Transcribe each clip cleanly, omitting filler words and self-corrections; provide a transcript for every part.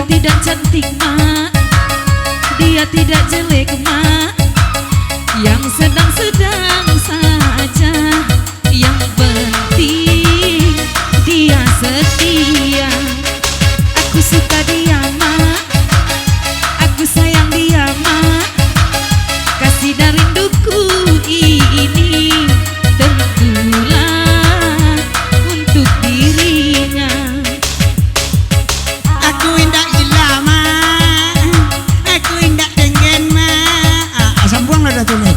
Dia tidak cantik mak, dia tidak jelek mak, yang sedang-sedang saja. Yang penting dia setia. Aku suka dia mak, aku sayang dia mak. Kasih dan rinduku ini tentulah untuk dirinya. Aku indah ilama, aku indah dengan ma. Sambung ada tuh nih.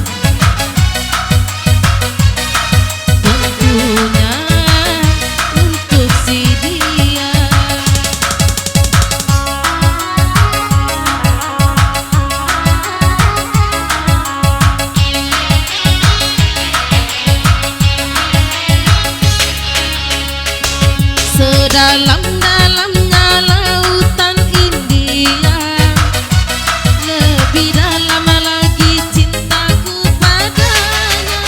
Tentunya untuk si dia. Sedalam-dalamnya lautan India, lebih dalam lagi cintaku padanya.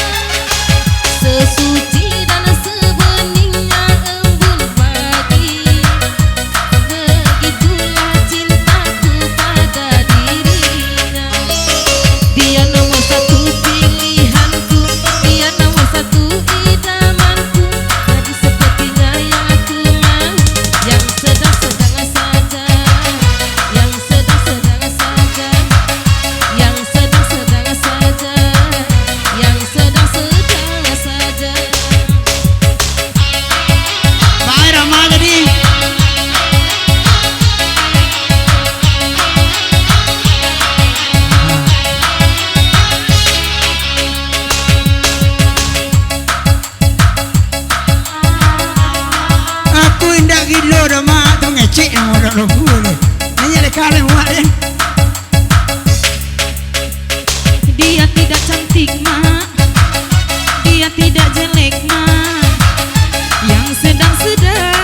Sesuci dan sebeningnya embun pagi, begitulah cintaku pada dirinya. Dia nomor satu pilihanku, dia nomor satu idamanku. Jadi sepertinya yang aku mau, yang sedang-sedang saja, yang sedang-sedang saja, yang sedang-sedang saja, yang sedang-sedang saja. Baik Rama tadi. Aku indah gila Rama, tu ngecek yang ada lagu ni. Hanya dekat lewat kan. Dia tidak cantik mak, dia tidak jelek mak, yang sedang-sedang